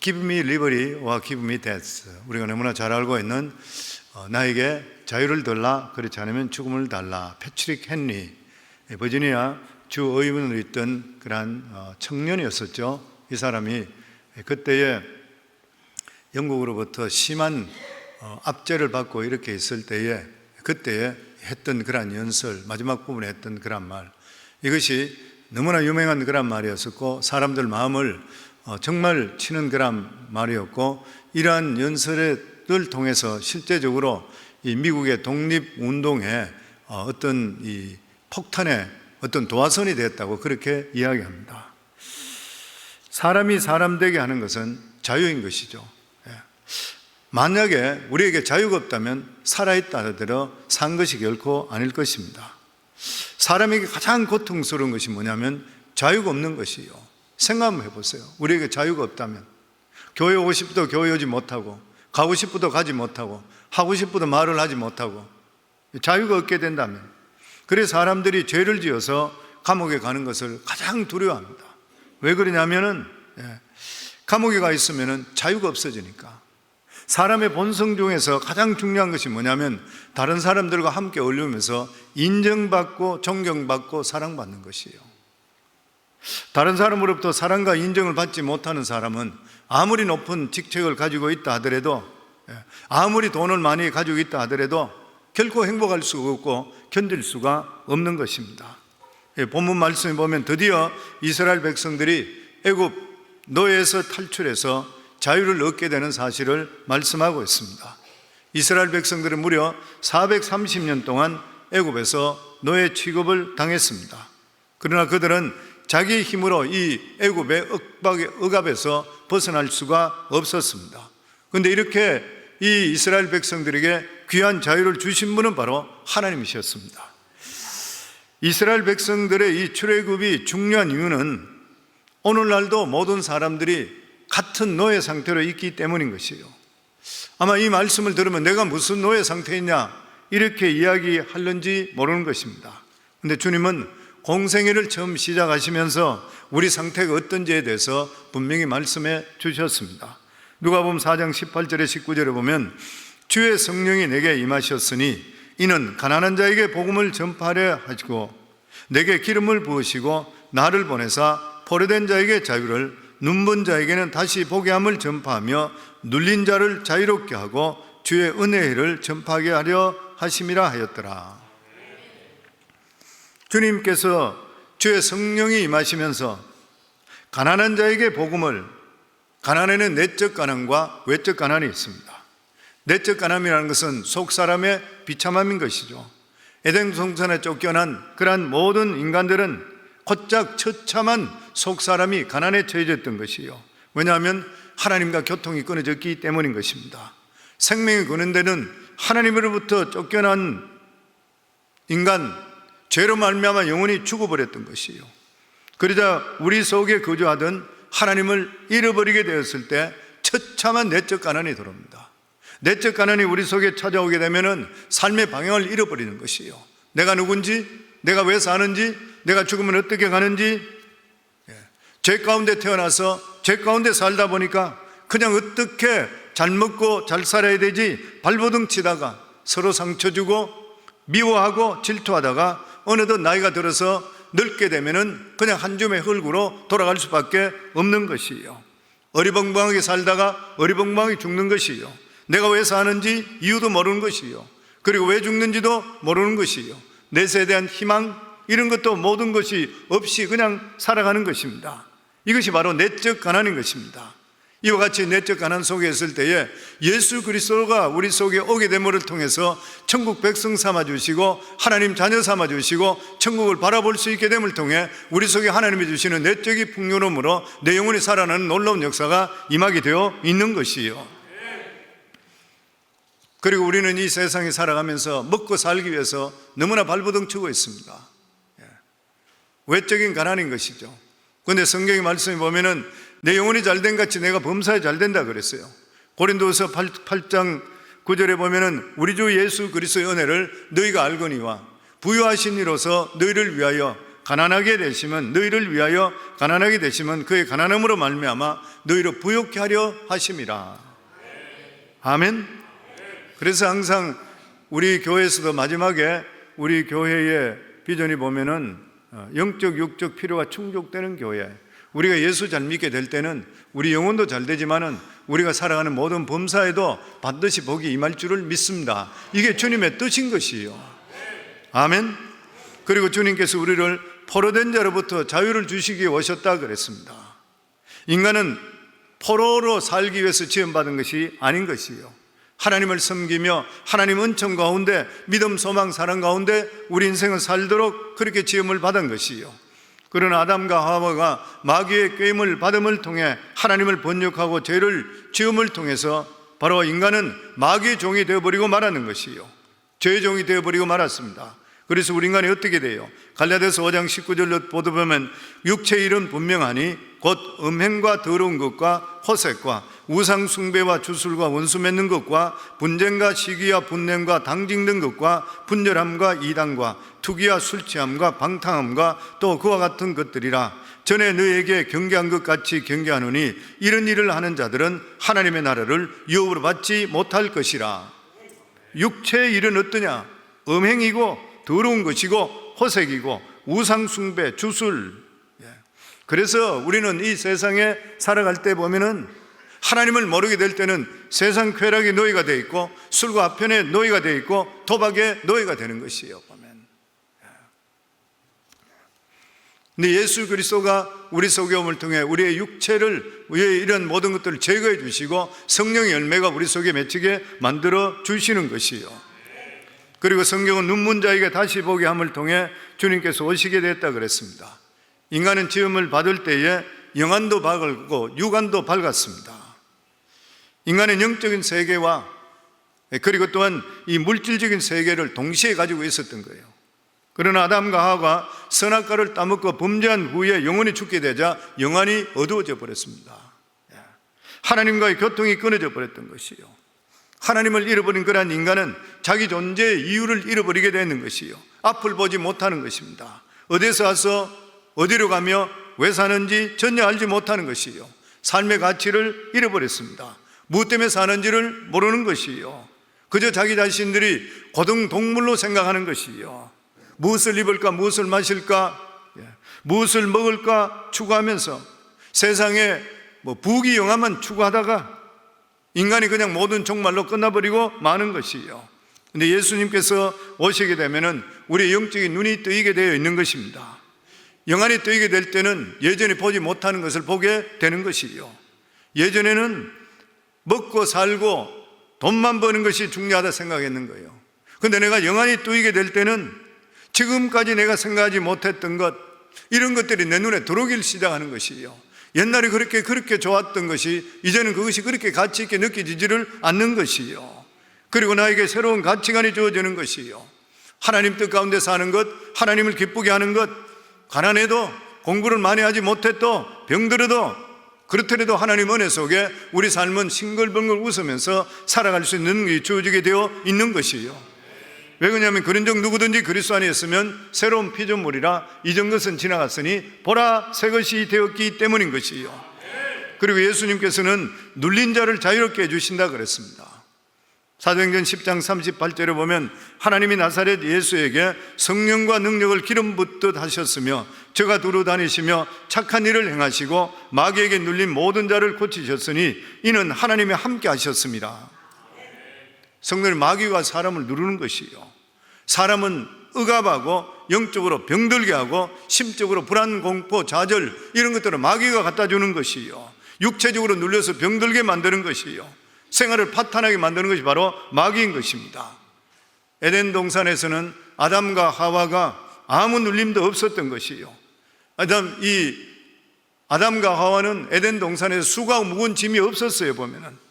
Give me liberty or give me death. 우리가 너무나 잘 알고 있는 나에게 자유를 달라, 그렇지 않으면 죽음을 달라. 패트릭 헨리, 버지니아 주 의원으로 있던 그러한 청년이었었죠. 이 사람이 그때에 영국으로부터 심한 압제를 받고 이렇게 있을 때에 그때에 했던 그러한 연설, 마지막 부분에 했던 그런 말, 이것이 너무나 유명한 그런 말이었었고 사람들 마음을 정말 치는 그런 말이었고, 이러한 연설을 통해서 실제적으로 이 미국의 독립운동에 어떤 이 폭탄의 어떤 도화선이 되었다고 그렇게 이야기합니다. 사람이 사람 되게 하는 것은 자유인 것이죠. 만약에 우리에게 자유가 없다면 살아있다 하더라도 산 것이 결코 아닐 것입니다. 사람에게 가장 고통스러운 것이 뭐냐면 자유가 없는 것이요. 생각 한번 해보세요. 우리에게 자유가 없다면 교회 오고 싶어도 교회 오지 못하고, 가고 싶어도 가지 못하고, 하고 싶어도 말을 하지 못하고, 자유가 없게 된다면, 그래서 사람들이 죄를 지어서 감옥에 가는 것을 가장 두려워합니다. 왜 그러냐면은 감옥에 가 있으면은 자유가 없어지니까. 사람의 본성 중에서 가장 중요한 것이 뭐냐면 다른 사람들과 함께 어울리면서 인정받고 존경받고 사랑받는 것이에요. 다른 사람으로부터 사랑과 인정을 받지 못하는 사람은 아무리 높은 직책을 가지고 있다 하더라도, 아무리 돈을 많이 가지고 있다 하더라도 결코 행복할 수가 없고 견딜 수가 없는 것입니다. 본문 말씀에 보면 드디어 이스라엘 백성들이 애굽 노예에서 탈출해서 자유를 얻게 되는 사실을 말씀하고 있습니다. 이스라엘 백성들은 무려 430년 동안 애굽에서 노예 취급을 당했습니다. 그러나 그들은 자기 힘으로 이 애굽의 억압에서 벗어날 수가 없었습니다. 그런데 이렇게 이 이스라엘 백성들에게 귀한 자유를 주신 분은 바로 하나님이셨습니다. 이스라엘 백성들의 이 출애굽이 중요한 이유는 오늘날도 모든 사람들이 같은 노예 상태로 있기 때문인 것이에요. 아마 이 말씀을 들으면 내가 무슨 노예 상태이냐 이렇게 이야기할는지 모르는 것입니다. 그런데 주님은 공생애를 처음 시작하시면서 우리 상태가 어떤지에 대해서 분명히 말씀해 주셨습니다. 누가복음 4장 18절에 19절에 보면 주의 성령이 내게 임하셨으니 이는 가난한 자에게 복음을 전파하려 하시고 내게 기름을 부으시고 나를 보내사 포로된 자에게 자유를, 눈먼 자에게는 다시 보게 함을 전파하며 눌린 자를 자유롭게 하고 주의 은혜를 전파하게 하려 하심이라 하였더라. 주님께서 주의 성령이 임하시면서 가난한 자에게 복음을, 가난에는 내적 가난과 외적 가난이 있습니다. 내적 가난이라는 것은 속 사람의 비참함인 것이죠. 에덴 동산에 쫓겨난 그러한 모든 인간들은 곧장 처참한 속 사람이 가난에 처해졌던 것이요. 왜냐하면 하나님과 교통이 끊어졌기 때문인 것입니다. 생명이 거는 데는 하나님으로부터 쫓겨난 인간, 죄로 말미암아 영혼이 죽어버렸던 것이요. 그러자 우리 속에 거주하던 하나님을 잃어버리게 되었을 때 처참한 내적 가난이 들어옵니다. 내적 가난이 우리 속에 찾아오게 되면은 삶의 방향을 잃어버리는 것이요. 내가 누군지, 내가 왜 사는지, 내가 죽으면 어떻게 가는지, 죄 가운데 태어나서 죄 가운데 살다 보니까 그냥 어떻게 잘 먹고 잘 살아야 되지 발버둥 치다가 서로 상처 주고 미워하고 질투하다가 어느덧 나이가 들어서 늙게 되면은 그냥 한 줌의 흙으로 돌아갈 수밖에 없는 것이에요. 어리벙벙하게 살다가 어리벙벙하게 죽는 것이에요. 내가 왜 사는지 이유도 모르는 것이에요. 그리고 왜 죽는지도 모르는 것이에요. 내 세에 대한 희망, 이런 것도 모든 것이 없이 그냥 살아가는 것입니다. 이것이 바로 내적 가난인 것입니다. 이와 같이 내적 가난 속에 있을 때에 예수 그리스도가 우리 속에 오게 됨을 통해서 천국 백성 삼아주시고 하나님 자녀 삼아주시고 천국을 바라볼 수 있게 됨을 통해 우리 속에 하나님이 주시는 내적인 풍요로움으로 내 영혼이 살아나는 놀라운 역사가 임하게 되어 있는 것이에요. 그리고 우리는 이 세상에 살아가면서 먹고 살기 위해서 너무나 발버둥 치고 있습니다. 외적인 가난인 것이죠. 그런데 성경의 말씀에 보면은 내 영혼이 잘된 같이 내가 범사에 잘된다 그랬어요. 고린도서 8장 9절에 보면은 우리 주 예수 그리스도의 은혜를 너희가 알거니와 부유하신 이로서 너희를 위하여 가난하게 되시면, 너희를 위하여 가난하게 되시면 그의 가난함으로 말미암아 너희를 부욕케 하려 하심이라. 아멘. 그래서 항상 우리 교회에서도 마지막에 우리 교회의 비전이 보면은 영적 육적 필요가 충족되는 교회, 우리가 예수 잘 믿게 될 때는 우리 영혼도 잘 되지만은 우리가 살아가는 모든 범사에도 반드시 복이 임할 줄을 믿습니다. 이게 주님의 뜻인 것이요. 아멘. 그리고 주님께서 우리를 포로된 자로부터 자유를 주시기 위해 오셨다 그랬습니다. 인간은 포로로 살기 위해서 지음받은 것이 아닌 것이요, 하나님을 섬기며 하나님 은총 가운데 믿음, 소망, 사랑 가운데 우리 인생을 살도록 그렇게 지음을 받은 것이요, 그러나 아담과 하와가 마귀의 꾀임을 받음을 통해 하나님을 번역하고 죄를 지음을 통해서 바로 인간은 마귀의 종이 되어버리고 말았는 것이요, 죄의 종이 되어버리고 말았습니다. 그래서 우리 인간이 어떻게 돼요? 갈라디아서 5장 19절로 보면 육체의 일은 분명하니 곧 음행과 더러운 것과 호색과 우상 숭배와 주술과 원수 맺는 것과 분쟁과 시기와 분냄과 당직는 것과 분열함과 이단과 투기와 술 취함과 방탕함과 또 그와 같은 것들이라. 전에 너희에게 경계한 것 같이 경계하노니 이런 일을 하는 자들은 하나님의 나라를 유업으로 받지 못할 것이라. 육체의 일은 어떠냐? 음행이고 더러운 것이고 호색이고 우상 숭배, 주술. 그래서 우리는 이 세상에 살아갈 때 보면은 하나님을 모르게 될 때는 세상 쾌락의 노예가 되어 있고 술과 아편의 노예가 되어 있고 도박의 노예가 되는 것이에요, 보면. 근데 예수 그리스도가 우리 속에 옴을 통해 우리의 육체를, 우리의 이런 모든 것들을 제거해 주시고 성령의 열매가 우리 속에 맺히게 만들어 주시는 것이요. 그리고 성경은 눈먼 자에게 다시 보게 함을 통해 주님께서 오시게 됐다 그랬습니다. 인간은 지음을 받을 때에 영안도 밝고 육안도 밝았습니다. 인간은 영적인 세계와 그리고 또한 이 물질적인 세계를 동시에 가지고 있었던 거예요. 그러나 아담과 하와가 선악과를 따먹고 범죄한 후에 영혼이 죽게 되자 영안이 어두워져 버렸습니다. 하나님과의 교통이 끊어져 버렸던 것이요, 하나님을 잃어버린 그러한 인간은 자기 존재의 이유를 잃어버리게 되는 것이요, 앞을 보지 못하는 것입니다. 어디서 와서 어디로 가며 왜 사는지 전혀 알지 못하는 것이요, 삶의 가치를 잃어버렸습니다. 무엇 때문에 사는지를 모르는 것이요, 그저 자기 자신들이 고등동물로 생각하는 것이요, 무엇을 입을까, 무엇을 마실까, 무엇을 먹을까 추구하면서 세상에 부귀영화만 추구하다가 인간이 그냥 모든 종말로 끝나버리고 마는 것이요. 근데 예수님께서 오시게 되면은 우리의 영적인 눈이 뜨이게 되어 있는 것입니다. 영안이 뜨이게 될 때는 예전에 보지 못하는 것을 보게 되는 것이요, 예전에는 먹고 살고 돈만 버는 것이 중요하다 생각했는 거예요. 근데 내가 영안이 뜨이게 될 때는 지금까지 내가 생각하지 못했던 것, 이런 것들이 내 눈에 들어오기 시작하는 것이요, 옛날에 그렇게 좋았던 것이 이제는 그것이 그렇게 가치 있게 느껴지지를 않는 것이요, 그리고 나에게 새로운 가치관이 주어지는 것이요, 하나님 뜻 가운데 사는 것, 하나님을 기쁘게 하는 것, 가난해도 공부를 많이 하지 못해도 병들어도 그렇더라도 하나님 은혜 속에 우리 삶은 싱글벙글 웃으면서 살아갈 수 있는 게 주어지게 되어 있는 것이요. 왜 그러냐면 그런 적 누구든지 그리스도 안에 있으면 새로운 피조물이라 이전 것은 지나갔으니 보라 새 것이 되었기 때문인 것이요. 그리고 예수님께서는 눌린 자를 자유롭게 해주신다 그랬습니다. 사도행전 10장 38절에 보면 하나님이 나사렛 예수에게 성령과 능력을 기름 붓듯 하셨으며 저가 두루 다니시며 착한 일을 행하시고 마귀에게 눌린 모든 자를 고치셨으니 이는 하나님이 함께 하셨습니다. 성도는 마귀가 사람을 누르는 것이요, 사람은 억압하고 영적으로 병들게 하고 심적으로 불안, 공포, 좌절 이런 것들을 마귀가 갖다 주는 것이요, 육체적으로 눌려서 병들게 만드는 것이요, 생활을 파탄하게 만드는 것이 바로 마귀인 것입니다. 에덴 동산에서는 아담과 하와가 아무 눌림도 없었던 것이요, 아담과 하와는 에덴 동산에서 수고하고 무거운 짐이 없었어요. 보면은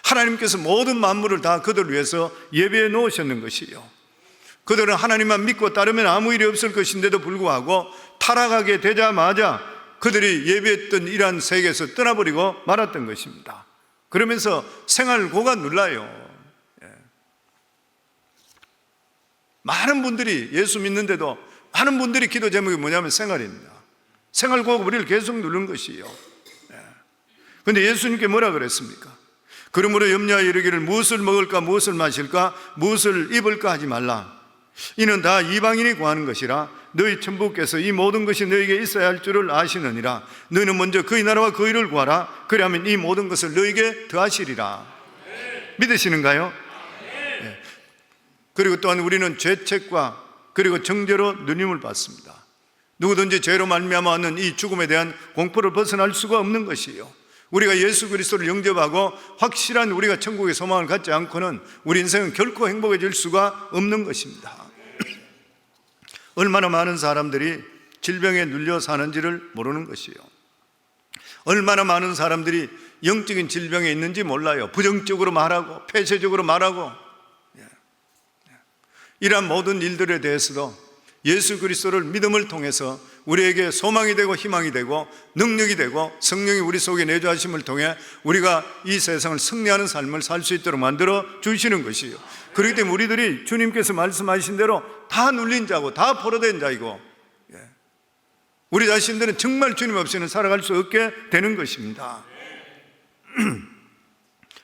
하나님께서 모든 만물을 다 그들을 위해서 예배해 놓으셨는 것이요, 그들은 하나님만 믿고 따르면 아무 일이 없을 것인데도 불구하고 타락하게 되자마자 그들이 예배했던 이러한 세계에서 떠나버리고 말았던 것입니다. 그러면서 생활고가 눌러요. 많은 분들이 예수 믿는데도 많은 분들이 기도 제목이 뭐냐면 생활입니다. 생활고급 우리를 계속 누른 것이요. 그런데 예수님께 뭐라 그랬습니까? 그러므로 염려하여 이르기를 무엇을 먹을까 무엇을 마실까 무엇을 입을까 하지 말라. 이는 다 이방인이 구하는 것이라. 너희 천부께서 이 모든 것이 너에게 있어야 할 줄을 아시느니라. 너희는 먼저 그의 나라와 그의 의를 구하라. 그리하면 이 모든 것을 너에게 더하시리라. 믿으시는가요? 네. 그리고 또한 우리는 죄책과 그리고 정죄로 누님을 받습니다. 누구든지 죄로 말미암아 얻는 이 죽음에 대한 공포를 벗어날 수가 없는 것이요, 우리가 예수 그리스도를 영접하고 확실한 우리가 천국의 소망을 갖지 않고는 우리 인생은 결코 행복해질 수가 없는 것입니다. 얼마나 많은 사람들이 질병에 눌려 사는지를 모르는 것이요, 얼마나 많은 사람들이 영적인 질병에 있는지 몰라요. 부정적으로 말하고 폐쇄적으로 말하고, 이러한 모든 일들에 대해서도 예수 그리스도를 믿음을 통해서 우리에게 소망이 되고 희망이 되고 능력이 되고 성령이 우리 속에 내주하심을 통해 우리가 이 세상을 승리하는 삶을 살 수 있도록 만들어 주시는 것이에요. 그렇기 때문에 우리들이 주님께서 말씀하신 대로 다 눌린 자고 다 포로된 자이고, 우리 자신들은 정말 주님 없이는 살아갈 수 없게 되는 것입니다.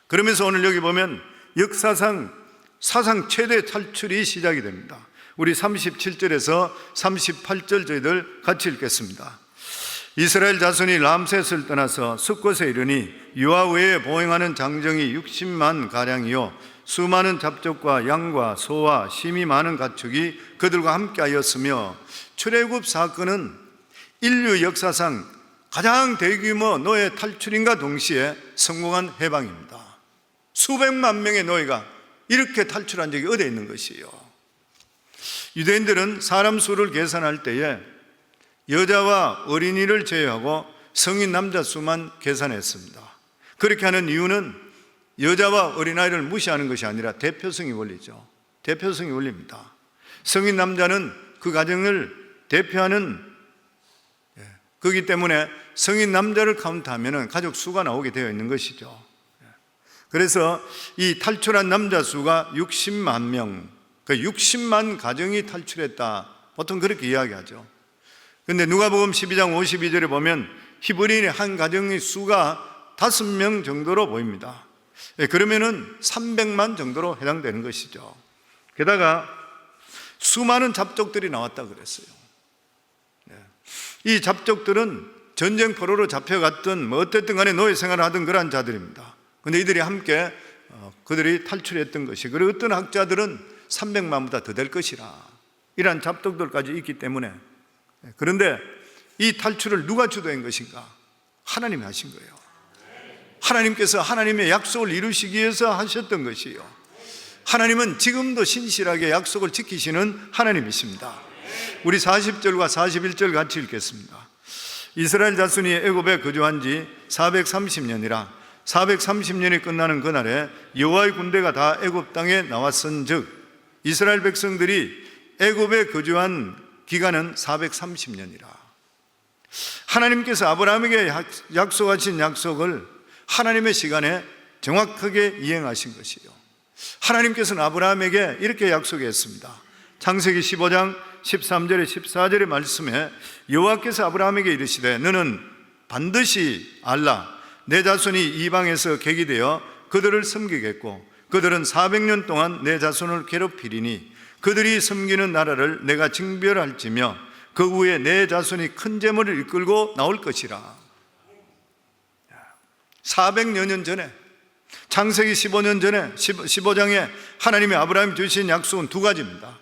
그러면서 오늘 여기 보면 역사상 사상 최대 탈출이 시작이 됩니다. 우리 37절에서 38절 저희들 같이 읽겠습니다. 이스라엘 자손이 람셋을 떠나서 숫곳에 이르니 유아 외에 보행하는 장정이 60만 가량이요 수많은 잡족과 양과 소와 심이 많은 가축이 그들과 함께 하였으며, 출애굽 사건은 인류 역사상 가장 대규모 노예 탈출인과 동시에 성공한 해방입니다. 수백만 명의 노예가 이렇게 탈출한 적이 어디에 있는 것이에요. 유대인들은 사람 수를 계산할 때에 여자와 어린이를 제외하고 성인 남자 수만 계산했습니다. 그렇게 하는 이유는 여자와 어린아이를 무시하는 것이 아니라 대표성의 원리죠. 대표성의 원리입니다. 성인 남자는 그 가정을 대표하는 거기 때문에 성인 남자를 카운트하면 가족 수가 나오게 되어 있는 것이죠. 그래서 이 탈출한 남자 수가 60만 명, 그 60만 가정이 탈출했다, 보통 그렇게 이야기하죠. 그런데 누가복음 12장 52절에 보면 히브리인의 한 가정의 수가 5명 정도로 보입니다. 그러면은 300만 정도로 해당되는 것이죠. 게다가 수많은 잡족들이 나왔다 그랬어요. 이 잡족들은 전쟁 포로로 잡혀갔든 뭐 어쨌든 간에 노예 생활을 하던 그러한 자들입니다. 그런데 이들이 함께 그들이 탈출했던 것이, 그리고 어떤 학자들은 300만보다 더 될 것이라, 이러한 잡족들까지 있기 때문에. 그런데 이 탈출을 누가 주도한 것인가? 하나님이 하신 거예요. 하나님께서 하나님의 약속을 이루시기 위해서 하셨던 것이에요. 하나님은 지금도 신실하게 약속을 지키시는 하나님이십니다. 우리 40절과 41절 같이 읽겠습니다. 이스라엘 자손이 애굽에 거주한 지 430년이라 430년이 끝나는 그날에 여호와의 군대가 다 애굽 땅에 나왔은즉, 이스라엘 백성들이 애굽에 거주한 기간은 430년이라. 하나님께서 아브라함에게 약속하신 약속을 하나님의 시간에 정확하게 이행하신 것이요, 하나님께서는 아브라함에게 이렇게 약속했습니다. 창세기 15장 13절에 14절의 말씀에 여호와께서 아브라함에게 이르시되 너는 반드시 알라. 내 자손이 이방에서 객이 되어 그들을 섬기겠고 그들은 400년 동안 내 자손을 괴롭히리니 그들이 섬기는 나라를 내가 징별할지며 그 후에 내 자손이 큰 재물을 이끌고 나올 것이라. 400여 년 전에, 창세기 15년 전에 15장에 하나님이 아브라함 주신 약속은 두 가지입니다.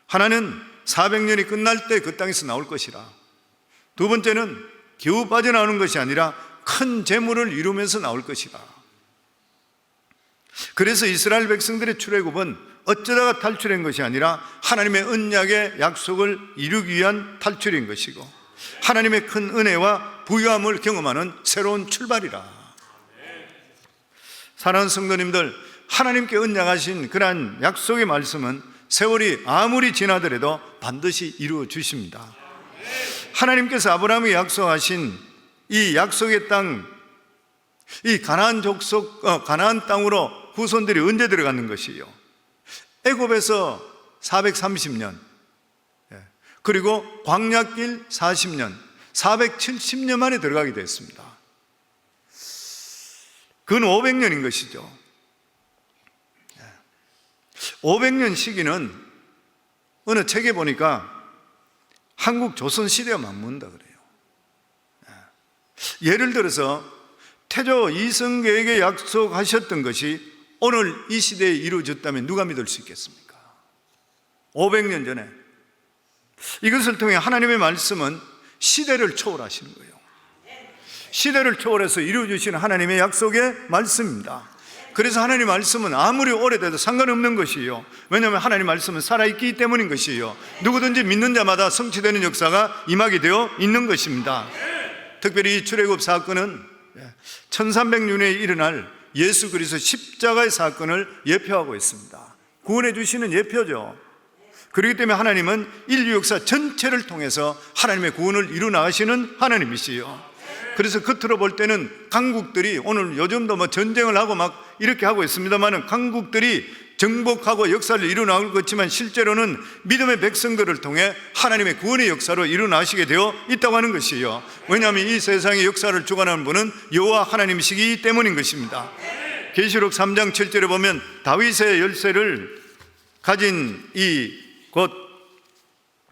하나는 400년이 끝날 때 그 땅에서 나올 것이라. 두 번째는 겨우 빠져나오는 것이 아니라 큰 재물을 이루면서 나올 것이라. 그래서 이스라엘 백성들의 출애굽은 어쩌다가 탈출한 것이 아니라 하나님의 언약의 약속을 이루기 위한 탈출인 것이고, 하나님의 큰 은혜와 부유함을 경험하는 새로운 출발이라. 사랑하는 성도님들, 하나님께 언약하신 그러한 약속의 말씀은 세월이 아무리 지나더라도 반드시 이루어 주십니다. 하나님께서 아브라함이 약속하신 이 약속의 땅, 이 가나안 족속, 가나안 땅으로 후손들이 언제 들어가는 것이요? 애굽에서 430년, 그리고 광야길 40년, 470년 만에 들어가게 됐습니다. 근 500년인 것이죠. 500년 시기는 어느 책에 보니까 한국 조선시대와 맞문다 그래요. 예를 들어서 태조 이성계에게 약속하셨던 것이 오늘 이 시대에 이루어졌다면 누가 믿을 수 있겠습니까? 500년 전에. 이것을 통해 하나님의 말씀은 시대를 초월하시는 거예요. 시대를 초월해서 이루어주시는 하나님의 약속의 말씀입니다. 그래서 하나님의 말씀은 아무리 오래돼도 상관없는 것이에요. 왜냐하면 하나님의 말씀은 살아있기 때문인 것이에요. 누구든지 믿는 자마다 성취되는 역사가 임하게 되어 있는 것입니다. 특별히 이 출애굽 사건은 1300년에 일어날 예수 그리스도 십자가의 사건을 예표하고 있습니다. 구원해 주시는 예표죠. 그렇기 때문에 하나님은 인류 역사 전체를 통해서 하나님의 구원을 이루 나가시는 하나님이시요. 그래서 겉으로 볼 때는 강국들이 오늘 요즘도 뭐 전쟁을 하고 막 이렇게 하고 있습니다만 강국들이 정복하고 역사를 이루어나갈 것이지만 실제로는 믿음의 백성들을 통해 하나님의 구원의 역사로 이루어나시게 되어 있다고 하는 것이에요. 왜냐하면 이 세상의 역사를 주관하는 분은 여호와 하나님이시기 때문인 것입니다. 계시록 3장 7절에 보면 다윗의 열쇠를 가진 이 곧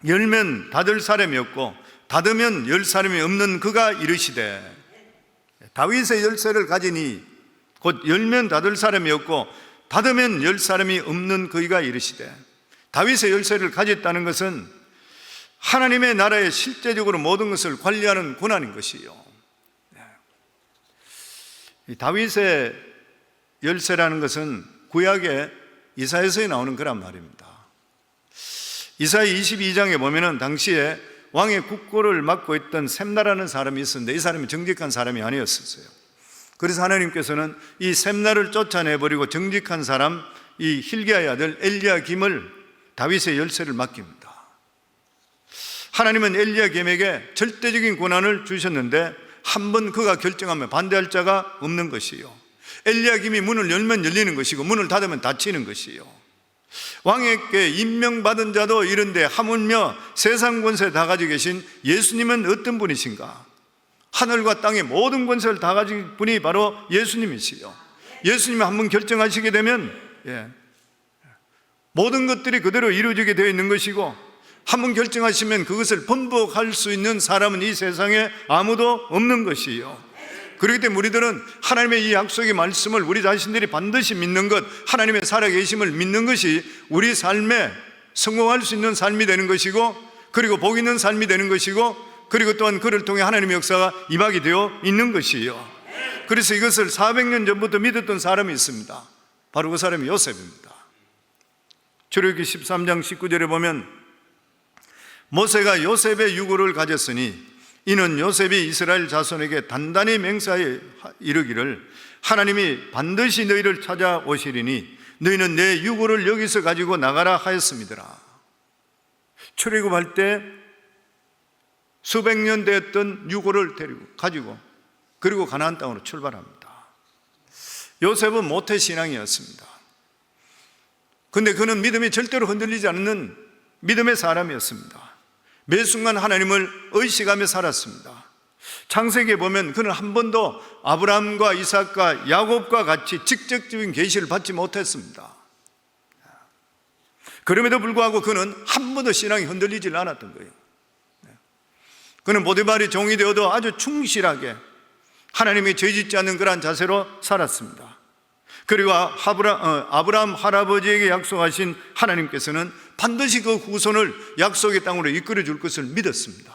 열면 닫을 사람이었고 닫으면 열 사람이 없는 그가 이르시되, 다윗의 열쇠를 가지니 곧 열면 닫을 사람이었고 닫으면 열 사람이 없는 그가 이르시되, 다윗의 열쇠를 가졌다는 것은 하나님의 나라에 실제적으로 모든 것을 관리하는 권한인 것이요. 이 다윗의 열쇠라는 것은 구약의 이사야서에 나오는 거란 말입니다. 이사야 22장에 보면은 당시에 왕의 국고를 맡고 있던 셈나라는 사람이 있었는데 이 사람이 정직한 사람이 아니었어요. 그래서 하나님께서는 이 셈나를 쫓아내버리고 정직한 사람 이 hil기야의 아들 엘리야김을 다윗의 열쇠를 맡깁니다. 하나님은 엘리야김에게 절대적인 권한을 주셨는데 한 번 그가 결정하면 반대할 자가 없는 것이요. 엘리야김이 문을 열면 열리는 것이고 문을 닫으면 닫히는 것이요. 왕에게 임명받은 자도 이런데 하물며 세상 권세 다 가지고 계신 예수님은 어떤 분이신가? 하늘과 땅의 모든 권세를 다 가진 분이 바로 예수님이시요. 예수님이 한번 결정하시게 되면 모든 것들이 그대로 이루어지게 되어 있는 것이고, 한번 결정하시면 그것을 번복할 수 있는 사람은 이 세상에 아무도 없는 것이요. 그렇기 때문에 우리들은 하나님의 이 약속의 말씀을 우리 자신들이 반드시 믿는 것, 하나님의 살아계심을 믿는 것이 우리 삶에 성공할 수 있는 삶이 되는 것이고, 그리고 복 있는 삶이 되는 것이고, 그리고 또한 그를 통해 하나님의 역사가 임하게 되어 있는 것이에요. 그래서 이것을 400년 전부터 믿었던 사람이 있습니다. 바로 그 사람이 요셉입니다. 출애굽기 13장 19절에 보면 모세가 요셉의 유고를 가졌으니 이는 요셉이 이스라엘 자손에게 단단히 맹세하여 이르기를 하나님이 반드시 너희를 찾아오시리니 너희는 내 유고를 여기서 가지고 나가라 하였음이더라. 출애굽할 때 수백 년 됐던 유고를 가지고 그리고 가나안 땅으로 출발합니다. 요셉은 모태신앙이었습니다. 근데 그는 믿음이 절대로 흔들리지 않는 믿음의 사람이었습니다. 매 순간 하나님을 의식하며 살았습니다. 창세기에 보면 그는 한 번도 아브라함과 이삭과 야곱과 같이 직접적인 계시를 받지 못했습니다. 그럼에도 불구하고 그는 한 번도 신앙이 흔들리지 않았던 거예요. 그는 보디발의 종이 되어도 아주 충실하게 하나님이 죄짓지 않는 그러한 자세로 살았습니다. 그리고 아브라함 할아버지에게 약속하신 하나님께서는 반드시 그 후손을 약속의 땅으로 이끌어 줄 것을 믿었습니다.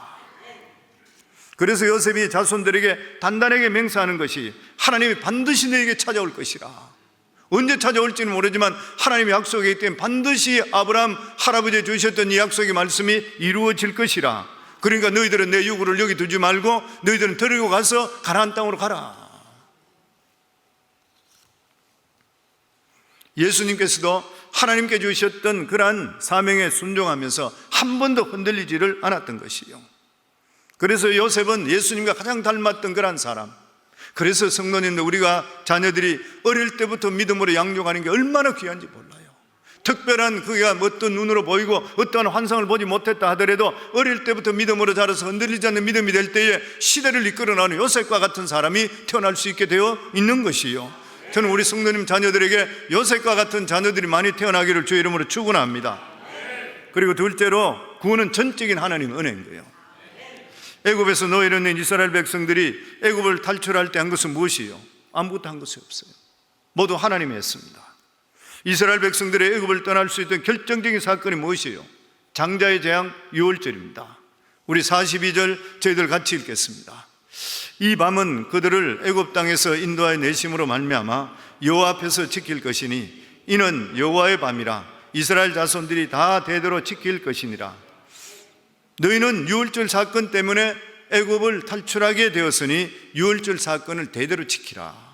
그래서 요셉이 자손들에게 단단하게 맹세하는 것이 하나님이 반드시 너에게 찾아올 것이라. 언제 찾아올지는 모르지만 하나님의 약속이기 때문에 반드시 아브라함 할아버지에 주셨던 이 약속의 말씀이 이루어질 것이라. 그러니까 너희들은 내 유고를 여기 두지 말고 너희들은 데리고 가서 가나안 땅으로 가라. 예수님께서도 하나님께 주셨던 그러한 사명에 순종하면서 한 번도 흔들리지를 않았던 것이요. 그래서 요셉은 예수님과 가장 닮았던 그러한 사람. 그래서 성도님들, 우리가 자녀들이 어릴 때부터 믿음으로 양육하는 게 얼마나 귀한지 몰라요. 특별한 그가 어떤 눈으로 보이고 어떠한 환상을 보지 못했다 하더라도 어릴 때부터 믿음으로 자라서 흔들리지 않는 믿음이 될 때에 시대를 이끌어 나가는 요셉과 같은 사람이 태어날 수 있게 되어 있는 것이요. 저는 우리 성도님 자녀들에게 요셉과 같은 자녀들이 많이 태어나기를 주의 이름으로 축원합니다. 그리고 둘째로 구원은 전적인 하나님 은혜인 거예요. 애굽에서 노예로 있는 이스라엘 백성들이 애굽을 탈출할 때 한 것은 무엇이에요? 아무것도 한 것이 없어요. 모두 하나님이 했습니다. 이스라엘 백성들의 애굽을 떠날 수 있던 결정적인 사건이 무엇이에요? 장자의 재앙 유월절입니다. 우리 42절 저희들 같이 읽겠습니다. 이 밤은 그들을 애굽 땅에서 인도하여 내심으로 말미암아 여호와 앞에서 지킬 것이니 이는 여호와의 밤이라 이스라엘 자손들이 다 대대로 지킬 것이니라. 너희는 유월절 사건 때문에 애굽을 탈출하게 되었으니 유월절 사건을 대대로 지키라.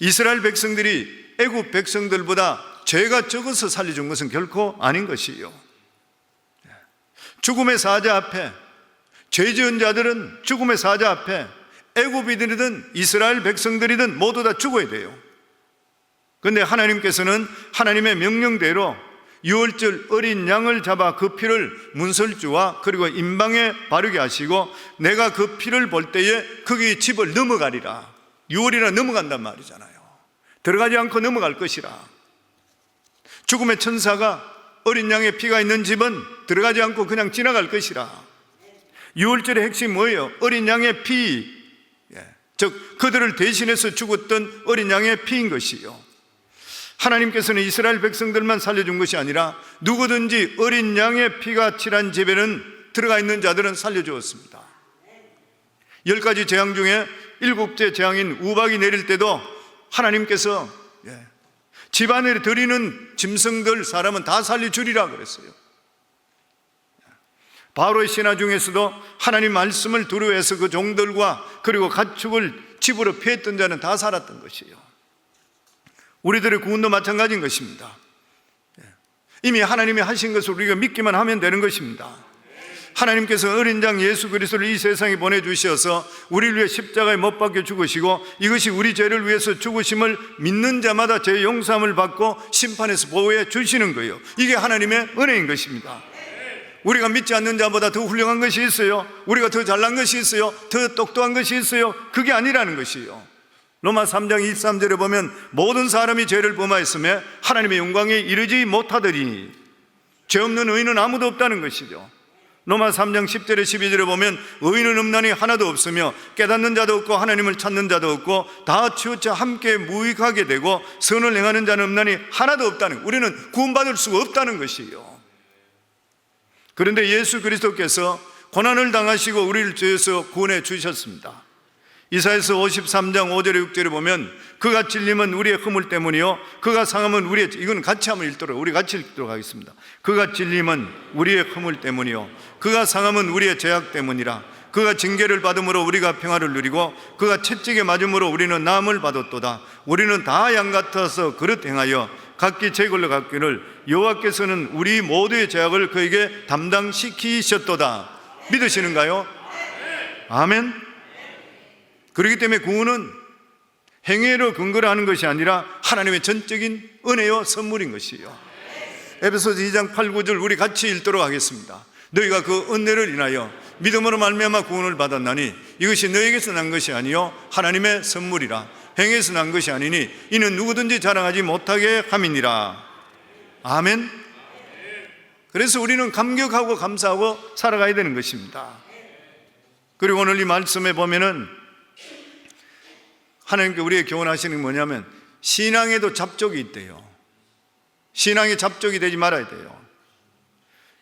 이스라엘 백성들이 애굽 백성들보다 죄가 적어서 살려준 것은 결코 아닌 것이에요. 죽음의 사자 앞에, 죄 지은 자들은 죽음의 사자 앞에 애굽이들이든 이스라엘 백성들이든 모두 다 죽어야 돼요. 그런데 하나님께서는 하나님의 명령대로 유월절 어린 양을 잡아 그 피를 문설주와 그리고 임방에 바르게 하시고 내가 그 피를 볼 때에 거기 집을 넘어가리라. 유월이라 넘어간단 말이잖아요. 들어가지 않고 넘어갈 것이라. 죽음의 천사가 어린 양의 피가 있는 집은 들어가지 않고 그냥 지나갈 것이라. 유월절의 핵심이 뭐예요? 어린 양의 피, 즉 그들을 대신해서 죽었던 어린 양의 피인 것이요. 하나님께서는 이스라엘 백성들만 살려준 것이 아니라 누구든지 어린 양의 피가 칠한 집에는 들어가 있는 자들은 살려주었습니다. 10가지 재앙 중에 7째 재앙인 우박이 내릴 때도 하나님께서 집안에 드리는 짐승들 사람은 다 살려주리라 그랬어요. 바로의 신하 중에서도 하나님 말씀을 두려워해서 그 종들과 그리고 가축을 집으로 피했던 자는 다 살았던 것이에요. 우리들의 구원도 마찬가지인 것입니다. 이미 하나님이 하신 것을 우리가 믿기만 하면 되는 것입니다. 하나님께서 어린 양 예수 그리스도를 이 세상에 보내주셔서 우리를 위해 십자가에 못 박혀 죽으시고 이것이 우리 죄를 위해서 죽으심을 믿는 자마다 죄 용서함을 받고 심판에서 보호해 주시는 거예요. 이게 하나님의 은혜인 것입니다. 우리가 믿지 않는 자보다 더 훌륭한 것이 있어요? 우리가 더 잘난 것이 있어요? 더 똑똑한 것이 있어요? 그게 아니라는 것이에요. 로마 3장 23절에 보면 모든 사람이 죄를 범하였으며 하나님의 영광에 이르지 못하더니 죄 없는 의인은 아무도 없다는 것이죠. 로마 3장 10절에 12절에 보면 의인은 없나니 하나도 없으며 깨닫는 자도 없고 하나님을 찾는 자도 없고 다 치우쳐 함께 무익하게 되고 선을 행하는 자는 없나니 하나도 없다는, 우리는 구원받을 수가 없다는 것이에요. 그런데 예수 그리스도께서 고난을 당하시고 우리를 죄에서 구원해 주셨습니다. 이사야서 53장 5절에 6절에 보면 그가 찔림은 우리의 허물 때문이요 그가 상함은 우리의, 이건 같이 한번 읽도록, 우리 같이 읽도록 하겠습니다. 그가 찔림은 우리의 허물 때문이요 그가 상함은 우리의 죄악 때문이라. 그가 징계를 받음으로 우리가 평화를 누리고 그가 채찍에 맞음으로 우리는 나음을 받았도다. 우리는 다 양 같아서 그릇 행하여 각기 제 걸로 갔기를 여호와께서는 우리 모두의 죄악을 그에게 담당시키셨도다. 믿으시는가요? 아멘. 그렇기 때문에 구원은 행위로 근거를 하는 것이 아니라 하나님의 전적인 은혜요 선물인 것이에요. 에베소서 2장 8, 9절 우리 같이 읽도록 하겠습니다. 너희가 그 은혜를 인하여 믿음으로 말미암아 구원을 받았나니 이것이 너희에게서 난 것이 아니요 하나님의 선물이라. 행위에서 난 것이 아니니 이는 누구든지 자랑하지 못하게 함이니라. 아멘. 그래서 우리는 감격하고 감사하고 살아가야 되는 것입니다. 그리고 오늘 이 말씀에 보면은 하나님께 우리의 교훈하시는 게 뭐냐면 신앙에도 잡족이 있대요. 신앙에 잡족이 되지 말아야 돼요.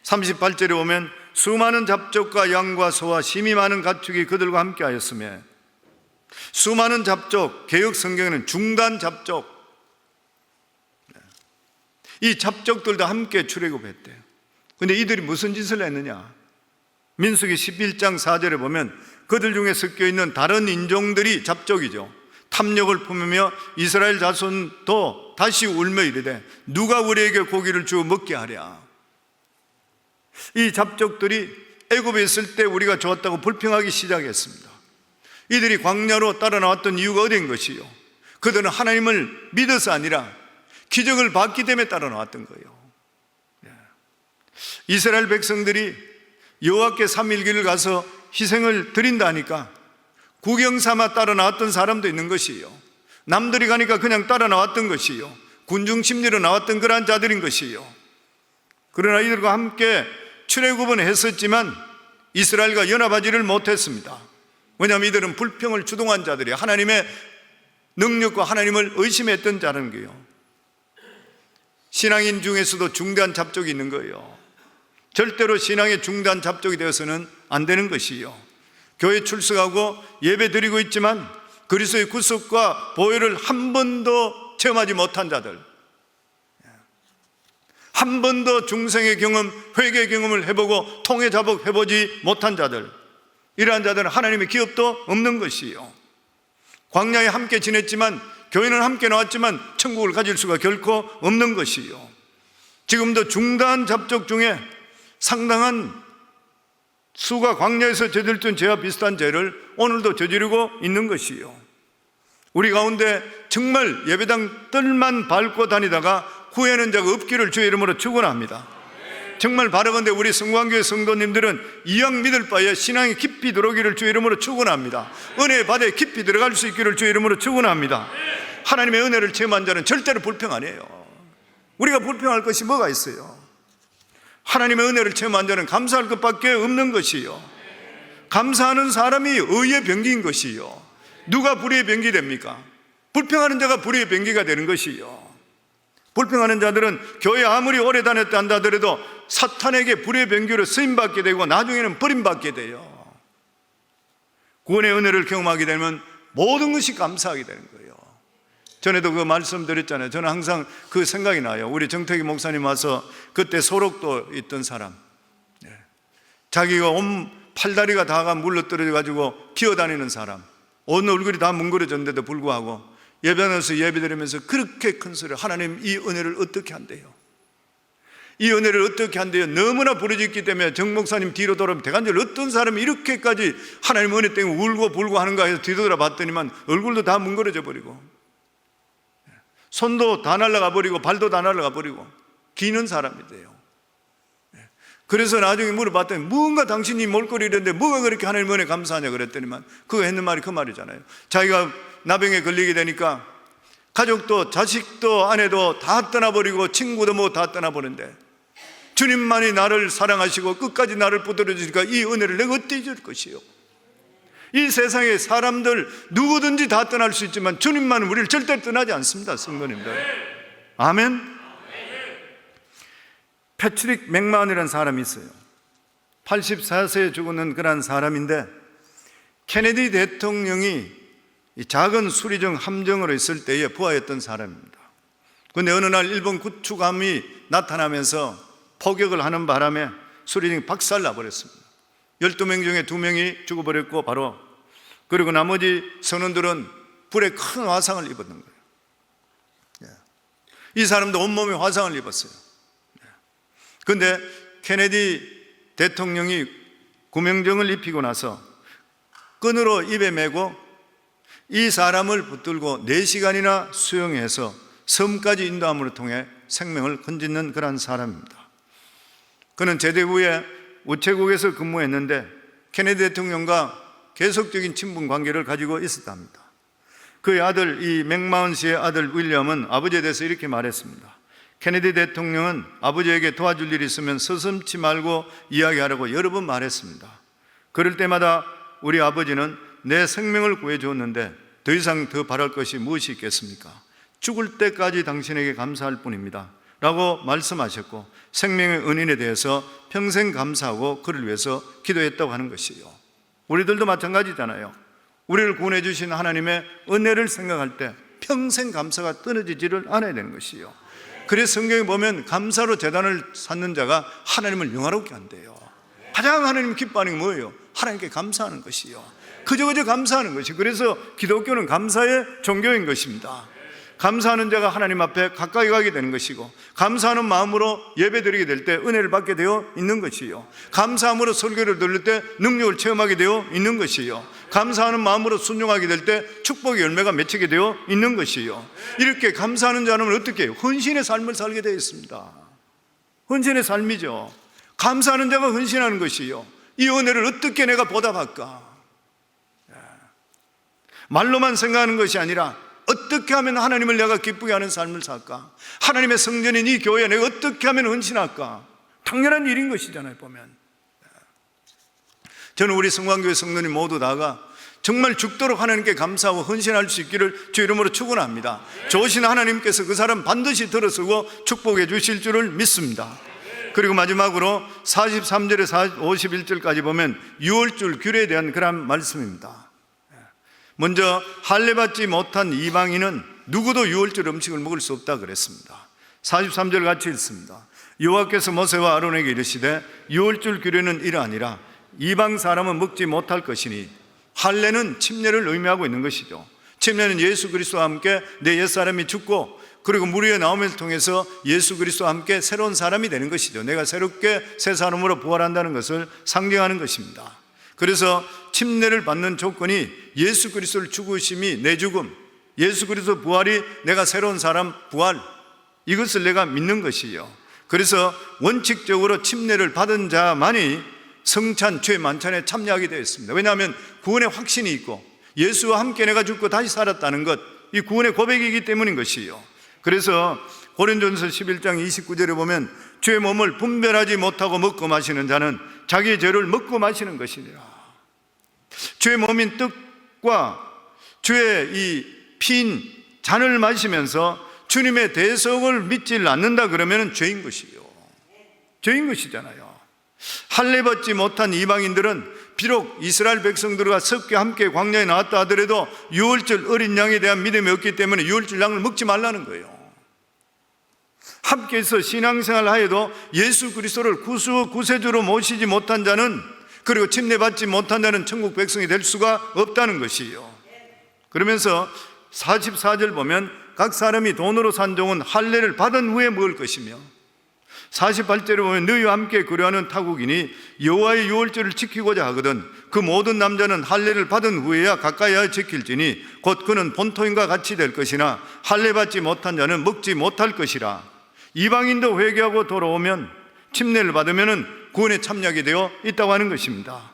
38절에 보면 수많은 잡족과 양과 소와 심히 많은 가축이 그들과 함께 하였으며, 수많은 잡족, 개역 성경에는 중단 잡족, 이 잡족들도 함께 출애굽했대요. 근데 이들이 무슨 짓을 했느냐? 민수기 11장 4절에 보면 그들 중에 섞여 있는 다른 인종들이 잡족이죠. 탐욕을 품으며 이스라엘 자손도 다시 울며 이르되 누가 우리에게 고기를 주어 먹게 하랴. 이 잡족들이 애굽에 있을 때 우리가 좋았다고 불평하기 시작했습니다. 이들이 광야로 따라 나왔던 이유가 어디인 것이요? 그들은 하나님을 믿어서 아니라 기적을 봤기 때문에 따라 나왔던 거예요. 이스라엘 백성들이 여호와께 3일길을 가서 희생을 드린다니까 구경 삼아 따라 나왔던 사람도 있는 것이요, 남들이 가니까 그냥 따라 나왔던 것이요, 군중 심리로 나왔던 그러한 자들인 것이요. 그러나 이들과 함께 출애굽은 했었지만 이스라엘과 연합하지를 못했습니다. 왜냐하면 이들은 불평을 주동한 자들이에요. 하나님의 능력과 하나님을 의심했던 자라는 거예요. 신앙인 중에서도 중대한 잡족이 있는 거예요. 절대로 신앙의 중대한 잡족이 되어서는 안 되는 것이요, 교회 출석하고 예배 드리고 있지만 그리스도의 구속과 보혈을 한 번도 체험하지 못한 자들, 한 번도 중생의 경험, 회개 경험을 해보고 통해 자복해보지 못한 자들, 이러한 자들은 하나님의 기업도 없는 것이요, 광야에 함께 지냈지만 교회는 함께 나왔지만 천국을 가질 수가 결코 없는 것이요, 지금도 중대한 잡족 중에 상당한 수가 광야에서 저질렀던 죄와 비슷한 죄를 오늘도 저지르고 있는 것이요, 우리 가운데 정말 예배당 뜰만 밟고 다니다가 후회하는 자가 없기를 주의 이름으로 축원합니다. 정말 바라건대 우리 성광교회 성도님들은 이왕 믿을 바에 신앙이 깊이 들어오기를 주의 이름으로 축원합니다. 은혜의 바다에 깊이 들어갈 수 있기를 주의 이름으로 축원합니다. 하나님의 은혜를 체험한 자는 절대로 불평 안 해요. 우리가 불평할 것이 뭐가 있어요? 하나님의 은혜를 체험한 자는 감사할 것밖에 없는 것이요, 감사하는 사람이 의의 병기인 것이요, 누가 불의의 병기 됩니까? 불평하는 자가 불의의 병기가 되는 것이요, 불평하는 자들은 교회 아무리 오래 다녔다 한다 하더라도 사탄에게 불의의 병기로 쓰임받게 되고 나중에는 버림받게 돼요. 구원의 은혜를 경험하게 되면 모든 것이 감사하게 되는 거예요. 전에도 그 말씀드렸잖아요. 저는 항상 그 생각이 나요. 우리 정택이 목사님 와서 그때 소록도 있던 사람, 자기가 온 팔다리가 다가 물러떨어져 가지고 기어다니는 사람, 온 얼굴이 다 뭉그러졌는데도 불구하고 예배하면서 예배드리면서 그렇게 큰 소리로 하나님 이 은혜를 어떻게 한대요? 이 은혜를 어떻게 한대요? 너무나 부르짖기 때문에 정 목사님 뒤로 돌아오면 대간절 어떤 사람이 이렇게까지 하나님 은혜 때문에 울고 불고 하는가 해서 뒤돌아 봤더니만 얼굴도 다 뭉그러져 버리고 손도 다 날아가 버리고 발도 다 날아가 버리고 기는 사람이 돼요. 그래서 나중에 물어봤더니 뭔가 당신이 몰골이 이랬는데 뭐가 그렇게 하나님 은혜 감사하냐 그랬더니만 그거 했는 말이 그 말이잖아요. 자기가 나병에 걸리게 되니까 가족도 자식도 아내도 다 떠나버리고 친구도 뭐 다 떠나버리는데 주님만이 나를 사랑하시고 끝까지 나를 붙들어 주시니까 이 은혜를 내가 어떻게 잊을 것이요? 이 세상에 사람들 누구든지 다 떠날 수 있지만 주님만은 우리를 절대 떠나지 않습니다. 성도님들, 아멘. 패트릭 맥마운이라는 사람이 있어요. 84세에 죽는 그런 사람인데 케네디 대통령이 작은 수리정 함정으로 있을 때에 부하였던 사람입니다. 그런데 어느 날 일본 구축함이 나타나면서 포격을 하는 바람에 수리정이 박살나 버렸습니다. 12명 중에 2명이 죽어버렸고 바로, 그리고 나머지 선원들은 불에 큰 화상을 입었는 거예요. 이 사람도 온몸에 화상을 입었어요. 그런데 케네디 대통령이 구명정을 입히고 나서 끈으로 입에 메고 이 사람을 붙들고 4시간이나 수용해서 섬까지 인도함으로 통해 생명을 건지는 그런 사람입니다. 그는 제대 후에 우체국에서 근무했는데 케네디 대통령과 계속적인 친분 관계를 가지고 있었답니다. 그의 아들, 이 맥마운 씨의 아들 윌리엄은 아버지에 대해서 이렇게 말했습니다. 케네디 대통령은 아버지에게 도와줄 일이 있으면 서슴지 말고 이야기하라고 여러 번 말했습니다. 그럴 때마다 우리 아버지는 내 생명을 구해주었는데 더 이상 더 바랄 것이 무엇이 있겠습니까? 죽을 때까지 당신에게 감사할 뿐입니다 라고 말씀하셨고, 생명의 은인에 대해서 평생 감사하고 그를 위해서 기도했다고 하는 것이요, 우리들도 마찬가지잖아요. 우리를 구원해 주신 하나님의 은혜를 생각할 때 평생 감사가 끊어지지를 않아야 되는 것이요, 그래서 성경에 보면 감사로 제단을 쌓는 자가 하나님을 영화롭게 한대요. 가장 하나님 기뻐하는 게 뭐예요? 하나님께 감사하는 것이요, 그저 감사하는 것이. 그래서 기독교는 감사의 종교인 것입니다. 감사하는 자가 하나님 앞에 가까이 가게 되는 것이고, 감사하는 마음으로 예배드리게 될 때 은혜를 받게 되어 있는 것이요, 감사함으로 설교를 들을 때 능력을 체험하게 되어 있는 것이요, 감사하는 마음으로 순종하게 될 때 축복의 열매가 맺히게 되어 있는 것이요. 이렇게 감사하는 자는 어떻게 해요? 헌신의 삶을 살게 되어 있습니다. 헌신의 삶이죠. 감사하는 자가 헌신하는 것이요, 이 은혜를 어떻게 내가 보답할까? 말로만 생각하는 것이 아니라 어떻게 하면 하나님을 내가 기쁘게 하는 삶을 살까? 하나님의 성전인 이 교회에 내가 어떻게 하면 헌신할까? 당연한 일인 것이잖아요, 보면. 저는 우리 성광교회 성도님 모두 다가 정말 죽도록 하나님께 감사하고 헌신할 수 있기를 주 이름으로 축원합니다. 좋으신 하나님께서 그 사람 반드시 들어서고 축복해 주실 줄을 믿습니다. 그리고 마지막으로 43절에서 51절까지 보면 유월절 규례에 대한 그런 말씀입니다. 먼저 할례받지 못한 이방인은 누구도 유월절 음식을 먹을 수 없다 그랬습니다. 43절 같이 읽습니다. 여호와께서 모세와 아론에게 이르시되 유월절 규례는 이러하니라. 이방 사람은 먹지 못할 것이니, 할례는 침례를 의미하고 있는 것이죠. 침례는 예수 그리스도와 함께 내 옛사람이 죽고 그리고 물 위에 나옴을 통해서 예수 그리스도와 함께 새로운 사람이 되는 것이죠. 내가 새롭게 새 사람으로 부활한다는 것을 상징하는 것입니다. 그래서 침례를 받는 조건이 예수 그리스도를 죽으심이 내 죽음, 예수 그리스도 부활이 내가 새로운 사람 부활, 이것을 내가 믿는 것이요. 그래서 원칙적으로 침례를 받은 자만이 성찬, 죄 만찬에 참여하게 되어 있습니다. 왜냐하면 구원의 확신이 있고 예수와 함께 내가 죽고 다시 살았다는 것, 이 구원의 고백이기 때문인 것이요. 그래서 고린도전서 11장 29절에 보면 주의 몸을 분별하지 못하고 먹고 마시는 자는 자기의 죄를 먹고 마시는 것이니라. 주의 몸인 떡과 주의 이 피인 잔을 마시면서 주님의 대속을 믿지 않는다 그러면 죄인 것이요, 죄인 것이잖아요. 할례 받지 못한 이방인들은 비록 이스라엘 백성들과 섞여 함께 광야에 나왔다 하더라도 유월절 어린 양에 대한 믿음이 없기 때문에 유월절 양을 먹지 말라는 거예요. 함께해서 신앙생활을 하여도 예수 그리스도를 구세주로 모시지 못한 자는, 그리고 침례받지 못한 자는 천국 백성이 될 수가 없다는 것이에요. 그러면서 44절 보면 각 사람이 돈으로 산 종은 할례를 받은 후에 먹을 것이며, 48절에 보면 너희와 함께 거류하는 타국인이 여호와의 유월절을 지키고자 하거든 그 모든 남자는 할례를 받은 후에야 가까이하여 지킬지니 곧 그는 본토인과 같이 될 것이나 할례 받지 못한 자는 먹지 못할 것이라. 이방인도 회개하고 돌아오면 침례를 받으면 구원에 참여하게 되어 있다고 하는 것입니다.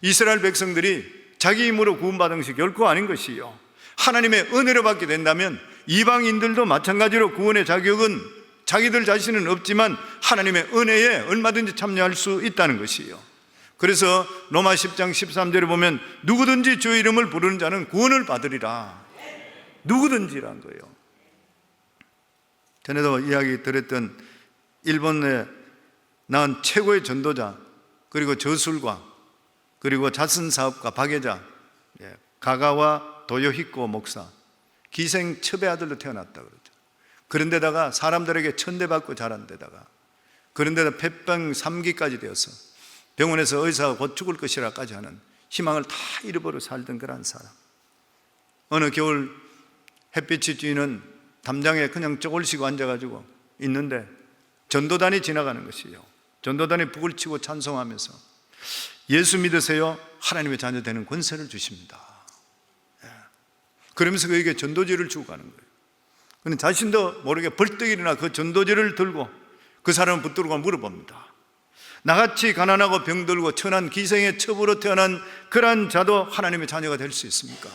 이스라엘 백성들이 자기 힘으로 구원받은 것이 결코 아닌 것이요, 하나님의 은혜로 받게 된다면 이방인들도 마찬가지로 구원의 자격은 자기들 자신은 없지만 하나님의 은혜에 얼마든지 참여할 수 있다는 것이요. 그래서 로마 10장 13절에 보면 누구든지 주의 이름을 부르는 자는 구원을 받으리라. 누구든지란 거예요. 전에도 이야기 드렸던 일본에 낳은 최고의 전도자, 그리고 저술가, 그리고 자선사업가 박예자, 가가와 도요히코 목사, 기생첩의 아들로 태어났다 그러죠. 그런데다가 사람들에게 천대받고 자란 데다가, 그런데다 폐병 3기까지 되어서 병원에서 의사가 곧 죽을 것이라까지 하는 희망을 다 잃어버려 살던 그런 사람. 어느 겨울 햇빛이 쬐는 담장에 그냥 쪼글시고 앉아가지고 있는데 전도단이 지나가는 것이에요. 전도단이 북을 치고 찬송하면서 예수 믿으세요, 하나님의 자녀 되는 권세를 주십니다. 그러면서 그에게 전도지를 주고 가는 거예요. 그는 자신도 모르게 벌떡 일어나 그 전도지를 들고 그 사람을 붙들고 물어봅니다. 나같이 가난하고 병들고 천한 기생의 첩으로 태어난 그러한 자도 하나님의 자녀가 될 수 있습니까?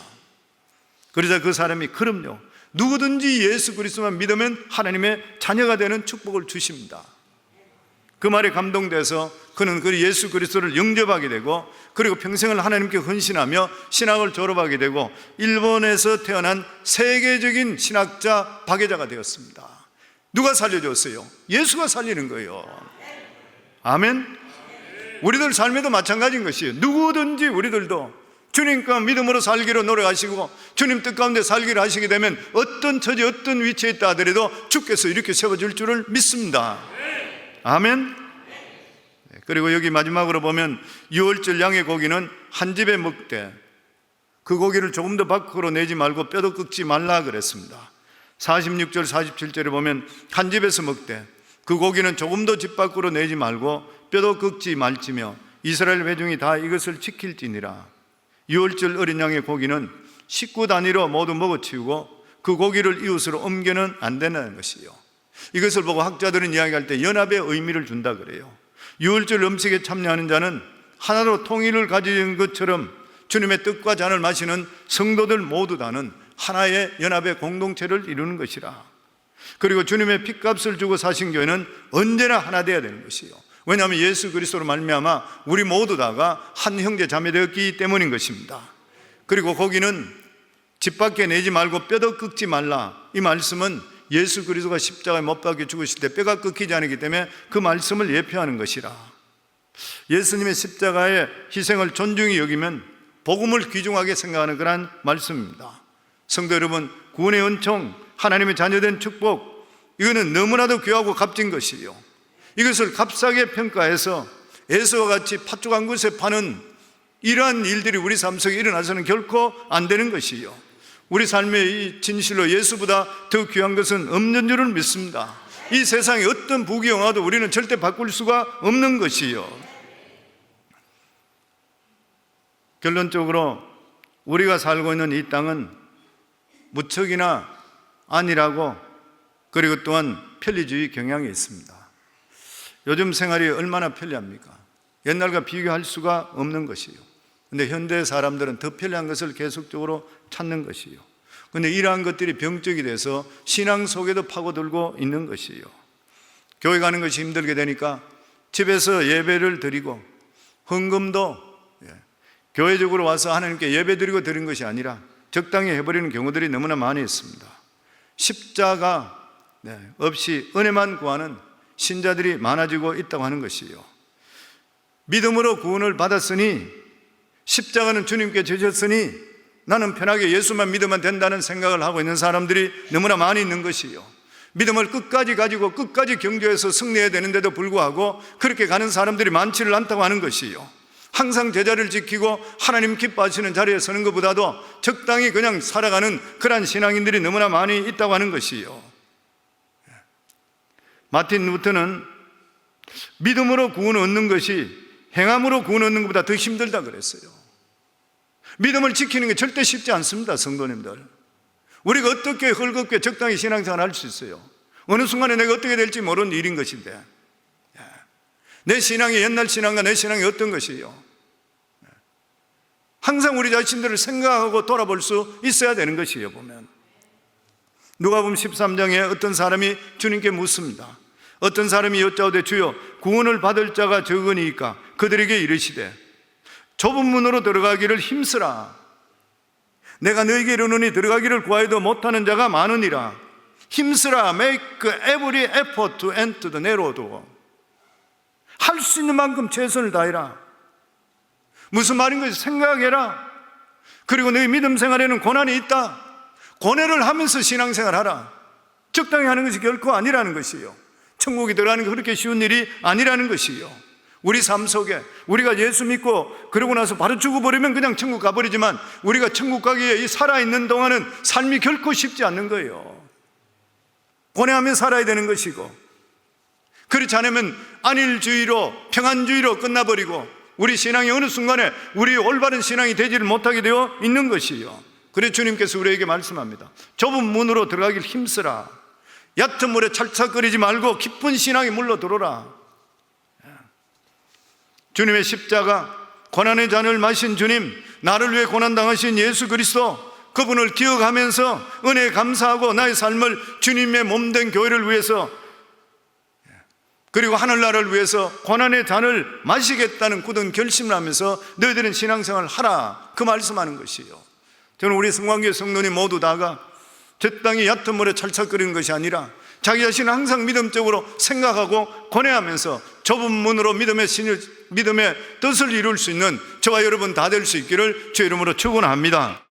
그러자 그 사람이 그럼요, 누구든지 예수 그리스도만 믿으면 하나님의 자녀가 되는 축복을 주십니다. 그 말에 감동돼서 그는 그 예수 그리스도를 영접하게 되고, 그리고 평생을 하나님께 헌신하며 신학을 졸업하게 되고 일본에서 태어난 세계적인 신학자 박예자가 되었습니다. 누가 살려줬어요? 예수가 살리는 거예요. 아멘. 우리들 삶에도 마찬가지인 것이에요. 누구든지 우리들도 주님과 믿음으로 살기로 노력하시고 주님 뜻 가운데 살기를 하시게 되면 어떤 처지 어떤 위치에 있다 하더라도 주께서 이렇게 세워줄 줄을 믿습니다. 아멘. 그리고 여기 마지막으로 보면 유월절 양의 고기는 한 집에 먹되 그 고기를 조금 더 밖으로 내지 말고 뼈도 꺾지 말라 그랬습니다. 46절 47절에 보면 한 집에서 먹되 그 고기는 조금도 집 밖으로 내지 말고 뼈도 꺾지 말지며 이스라엘 회중이 다 이것을 지킬지니라. 유월절 어린 양의 고기는 식구 단위로 모두 먹어치우고 그 고기를 이웃으로 옮겨는 안 된다는 것이요. 이것을 보고 학자들은 이야기할 때 연합의 의미를 준다 그래요. 유월절 음식에 참여하는 자는 하나로 통일을 가진 것처럼 주님의 뜻과 잔을 마시는 성도들 모두 다는 하나의 연합의 공동체를 이루는 것이라. 그리고 주님의 핏값을 주고 사신 교회는 언제나 하나 되어야 되는 것이요. 왜냐하면 예수 그리스도로 말미암아 우리 모두 다가 한 형제 자매 되었기 때문인 것입니다. 그리고 거기는 집 밖에 내지 말고 뼈도 꺾지 말라. 이 말씀은 예수 그리스도가 십자가에 못 박혀 죽으실 때 뼈가 꺾이지 않기 때문에 그 말씀을 예표하는 것이라. 예수님의 십자가의 희생을 존중히 여기면 복음을 귀중하게 생각하는 그런 말씀입니다. 성도 여러분, 구원의 은총, 하나님의 자녀된 축복, 이거는 너무나도 귀하고 값진 것이요. 이것을 값싸게 평가해서 에서와 같이 팥죽 한 곳에 파는 이러한 일들이 우리 삶 속에 일어나서는 결코 안 되는 것이요. 우리 삶의 이 진실로 예수보다 더 귀한 것은 없는 줄을 믿습니다. 이 세상에 어떤 부귀 영화도 우리는 절대 바꿀 수가 없는 것이요. 결론적으로 우리가 살고 있는 이 땅은 무척이나 안일하고 그리고 또한 편리주의 경향이 있습니다. 요즘 생활이 얼마나 편리합니까? 옛날과 비교할 수가 없는 것이요. 근데 현대 사람들은 더 편리한 것을 계속적으로 찾는 것이요. 근데 이러한 것들이 병적이 돼서 신앙 속에도 파고들고 있는 것이요. 교회 가는 것이 힘들게 되니까 집에서 예배를 드리고 헌금도 교회적으로 와서 하나님께 예배 드리고 드린 것이 아니라 적당히 해버리는 경우들이 너무나 많이 있습니다. 십자가 없이 은혜만 구하는 신자들이 많아지고 있다고 하는 것이요. 믿음으로 구원을 받았으니 십자가는 주님께 지셨으니 나는 편하게 예수만 믿으면 된다는 생각을 하고 있는 사람들이 너무나 많이 있는 것이요. 믿음을 끝까지 가지고 끝까지 경주해서 승리해야 되는데도 불구하고 그렇게 가는 사람들이 많지를 않다고 하는 것이요. 항상 제자리를 지키고 하나님 기뻐하시는 자리에 서는 것보다도 적당히 그냥 살아가는 그러한 신앙인들이 너무나 많이 있다고 하는 것이요. 마틴 루터는 믿음으로 구원을 얻는 것이 행함으로 구원을 얻는 것보다 더 힘들다 그랬어요. 믿음을 지키는 게 절대 쉽지 않습니다. 성도님들, 우리가 어떻게 헐겁게 적당히 신앙생활을 할 수 있어요? 어느 순간에 내가 어떻게 될지 모르는 일인 것인데 내 신앙이 옛날 신앙과 내 신앙이 어떤 것이에요? 항상 우리 자신들을 생각하고 돌아볼 수 있어야 되는 것이에요. 보면 누가복음 13장에 어떤 사람이 주님께 묻습니다. 어떤 사람이 여짜오되 주여 구원을 받을 자가 적으니까 그들에게 이르시되 좁은 문으로 들어가기를 힘쓰라. 내가 너에게 이르노니 들어가기를 구하여도 못하는 자가 많으니라. 힘쓰라. Make every effort to enter the narrow door. 할 수 있는 만큼 최선을 다해라. 무슨 말인 것이 생각해라. 그리고 너희 믿음 생활에는 고난이 있다. 고뇌를 하면서 신앙생활하라. 적당히 하는 것이 결코 아니라는 것이요. 천국이 들어가는 게 그렇게 쉬운 일이 아니라는 것이요. 우리 삶 속에 우리가 예수 믿고 그러고 나서 바로 죽어버리면 그냥 천국 가버리지만 우리가 천국 가기 위해 이 살아있는 동안은 삶이 결코 쉽지 않는 거예요. 고뇌하며 살아야 되는 것이고, 그렇지 않으면 안일주의로 평안주의로 끝나버리고 우리 신앙이 어느 순간에 우리 올바른 신앙이 되지를 못하게 되어 있는 것이요. 그래서 주님께서 우리에게 말씀합니다. 좁은 문으로 들어가길 힘쓰라. 얕은 물에 찰싹거리지 말고 깊은 신앙에 물러 들어오라. 주님의 십자가, 고난의 잔을 마신 주님, 나를 위해 고난당하신 예수 그리스도, 그분을 기억하면서 은혜에 감사하고 나의 삶을 주님의 몸된 교회를 위해서 그리고 하늘나라를 위해서 고난의 잔을 마시겠다는 굳은 결심을 하면서 너희들은 신앙생활을 하라, 그 말씀하는 것이요. 저는 우리 성광교회 성도님 모두 다가 적당히 얕은 물에 찰싹거리는 것이 아니라 자기 자신을 항상 믿음적으로 생각하고 고뇌하면서 좁은 문으로 믿음의 뜻을 이룰 수 있는 저와 여러분 다 될 수 있기를 주의 이름으로 축원합니다.